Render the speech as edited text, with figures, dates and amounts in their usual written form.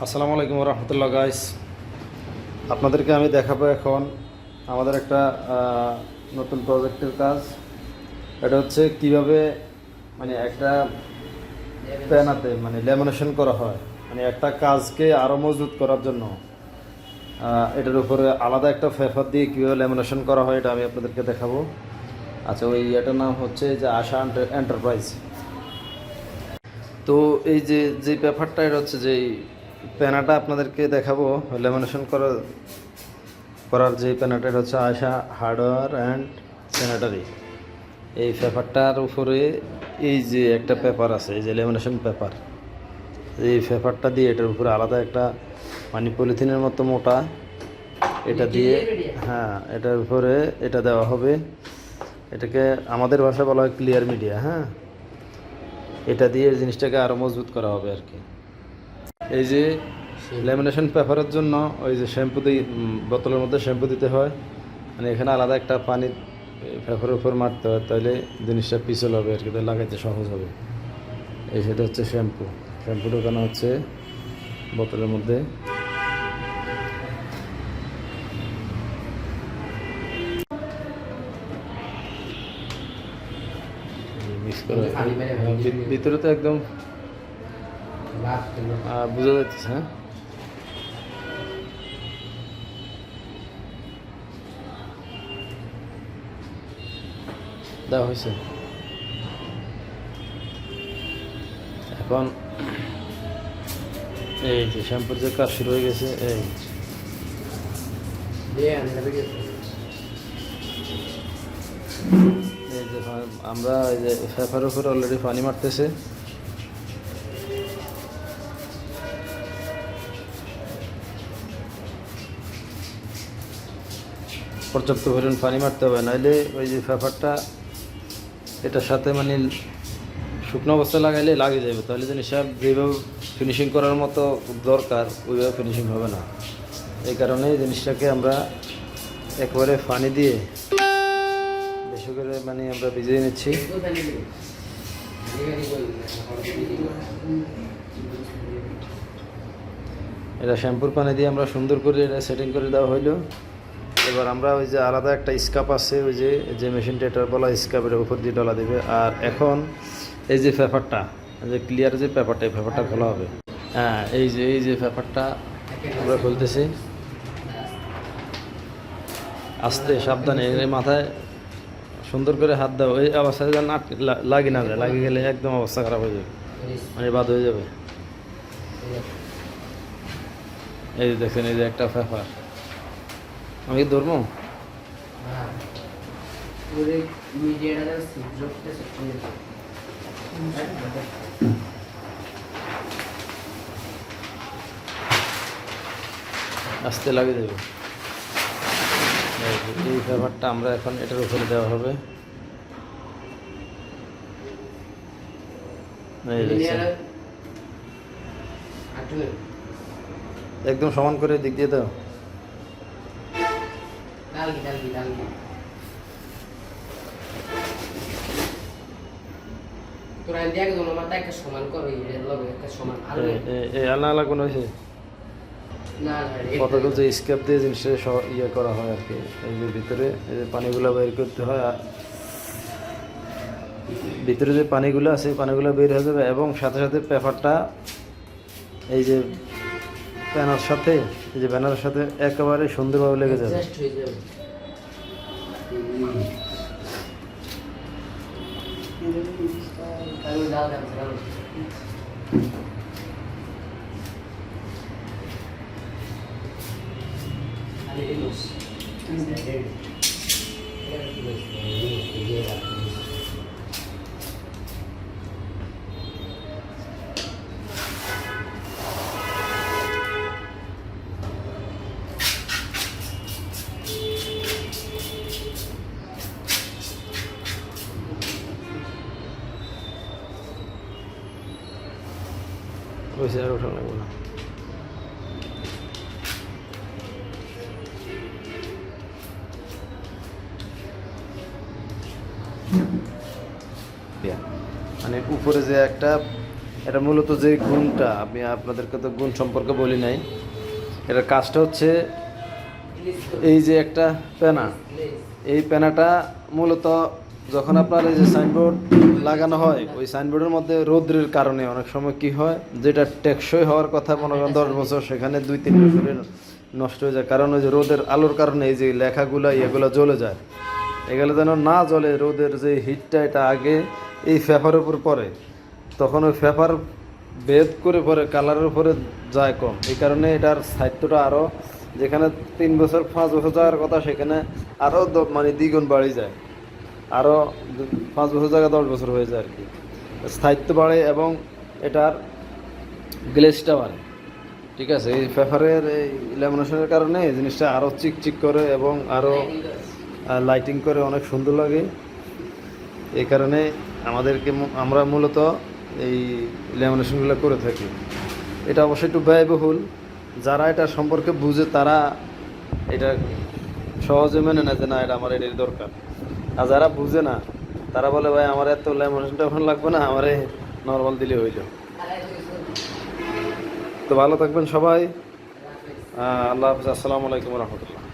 আসসালামু আলাইকুম রহমতুল্লাহ গাইস, আপনাদেরকে আমি দেখাবো এখন আমাদের একটা নতুন প্রজেক্টের কাজ। এটা হচ্ছে কিভাবে একটা প্যানাতে ল্যামিনেশন করা হয়, একটা কাজকে আরও মজবুত করার জন্য এটার উপরে আলাদা একটা পেপার দিয়ে কীভাবে ল্যামিনেশন করা হয় এটা আমি আপনাদেরকে দেখাবো। আচ্ছা, ওই এটার নাম হচ্ছে যে আশা এন্টারপ্রাইজ। তো এই যে পেপারটা, এটা হচ্ছে যে প্যানাটা আপনাদেরকে দেখাবো ল্যামিনেশন করার যে প্যানাটা, এটা হচ্ছে আশা হার্ডওয়্যার অ্যান্ড স্যানিটারি। এই পেপারটার উপরে এই যে একটা পেপার আছে, এই যে ল্যামিনেশন পেপার, এই পেপারটা দিয়ে এটার উপরে আলাদা একটা পলিথিনের মতো মোটা, এটা দিয়ে এটার উপরে এটা দেওয়া হবে। এটাকে আমাদের ভাষায় বলা হয় ক্লিয়ার মিডিয়া। এটা দিয়ে জিনিসটাকে আরও মজবুত করা হবে আর কি। এই যে ল্যামিনেশন পেপারের জন্য ওই যে শ্যাম্পু বোতলের মধ্যে শ্যাম্পু দিতে হয়, এখানে আলাদা একটা পানি পেপারের উপর মারতে হয়, তাহলে জিনিসটা পিছল হবে আর কি, তাহলে লাগাইতে সহজ হবে। এই সেটা হচ্ছে শ্যাম্পু ঢোকানো হচ্ছে বোতলের মধ্যে। মিক্স করে ভিতরে তো একদম বোঝা যাচ্ছে। দেওয়া হয়েছে। এখন এই যে শ্যাম্পুর যে কাজ শুরু হয়ে গেছে। এই যে আমরা এই যে পেপারের উপরে অলরেডি পানি মারতেছে। পর্যাপ্ত পরিমাণ পানি মারতে হবে, নাহলে ওই যে পেপারটা এটার সাথে শুকনো অবস্থায় লাগাইলে লাগে যাবে, তাহলে জিনিসটা যেভাবে ফিনিশিং করার মতো দরকার ওইভাবে ফিনিশিং হবে না। এই কারণে জিনিসটাকে আমরা একবারে পানি দিয়ে বেশি করে আমরা ভিজিয়ে নিচ্ছি। এটা শ্যাম্পুর পানি দিয়ে আমরা সুন্দর করে এটা সেটিং করে দেওয়া হইলো। এবার আমরা ওই যে আলাদা একটা স্কাপ আছে, ওই যে মেশিনটা, এটা বলা স্কাপের উপর দিয়ে ডলা দেবে। আর এখন এই যে পেপারটা, যে ক্লিয়ার যে পেপারটা, এই পেপারটা খোলা হবে। এই যে পেপারটা আমরা খুলতেছি আস্তে সাবধানে, মাথায় সুন্দর করে হাত দাও, এই অবস্থায় যেন লাগে না যায়, লাগে গেলে একদম অবস্থা খারাপ হয়ে যাবে, বাদ হয়ে যাবে। এই যে দেখছেন, এই যে একটা পেপার, আমি কি ধরবো? আস্তে লাগে যাবে। এই পেপারটা আমরা এখন এটার উপরে দেওয়া হবে। একদম সমান করে দিক দিয়ে দাও। আলাদা কোনো হয়েছে কতগুলো যে স্কেপ দিয়ে জিনিসটা ইয়ে করা হয় আর কি। এই যে ভিতরে এই যে পানিগুলো বের করতে হয়, ভিতরে যে পানিগুলো আছে পানিগুলো বের হয়ে যাবে, এবং সাথে সাথে পেপারটা এই যে ব্যানারের সাথে একেবারে সুন্দরভাবে লেগে যাবে। ওইসে আর ওঠা লাগবে না। উপরে যে একটা এটা মূলত যে গুণটা, আমি আপনাদেরকে তো গুণ সম্পর্কে বলি নাই। এটার কাজটা হচ্ছে এই যে একটা পেনা, এই পেনাটা মূলত যখন আপনার এই যে সাইনবোর্ড লাগানো হয়, ওই সাইনবোর্ডের মধ্যে রৌদ্রের কারণে অনেক সময় কি হয়, যেটা টেকসই হওয়ার কথা মনে করেন 10 বছর, সেখানে 2-3 বছরে নষ্ট হয়ে যায়। কারণ ওই যে রোদের আলোর কারণে এই যে লেখাগুলো এগুলো জ্বলে যায়। এগুলো যেন না জ্বলে, রোদের যে হিটটা এটা আগে এই পেপারের উপর পড়ে, তখন ওই পেপার ভেদ করে পরে কালারের উপরে যায় কম। এই কারণে এটার স্থায়িত্বটা আরও, যেখানে 3 বছর 5 বছর যাওয়ার কথা সেখানে আরও মানে দ্বিগুণ বাড়ি যায়, আরও 5 বছর জায়গায় 10 বছর হয়ে যায় আর কি। স্থায়িত্ব বাড়ে এবং এটার গ্লেজটা বাড়ে। ঠিক আছে, এই পেপারের এই ল্যামিনেশনের কারণে এই জিনিসটা আরও চিকচিক করে এবং আরও লাইটিং করে অনেক সুন্দর লাগে। এই কারণে আমরা মূলত এই ল্যামিনেশনগুলো করে থাকি। এটা অবশ্যই একটু ব্যয়বহুল, যারা এটা সম্পর্কে বুঝে তারা এটা সহজে মেনে নেয় যে না এটা আমার এটার দরকার। আর যারা বুঝে না তারা বলে ভাই আমার এত ল্যামিনেশনটা এখন লাগবে না, আমারে নর্মাল দিলে হইল। তো ভালো থাকবেন সবাই, আল্লাহ হাফিজ, আসসালামু আলাইকুম রহমতুল্লাহ।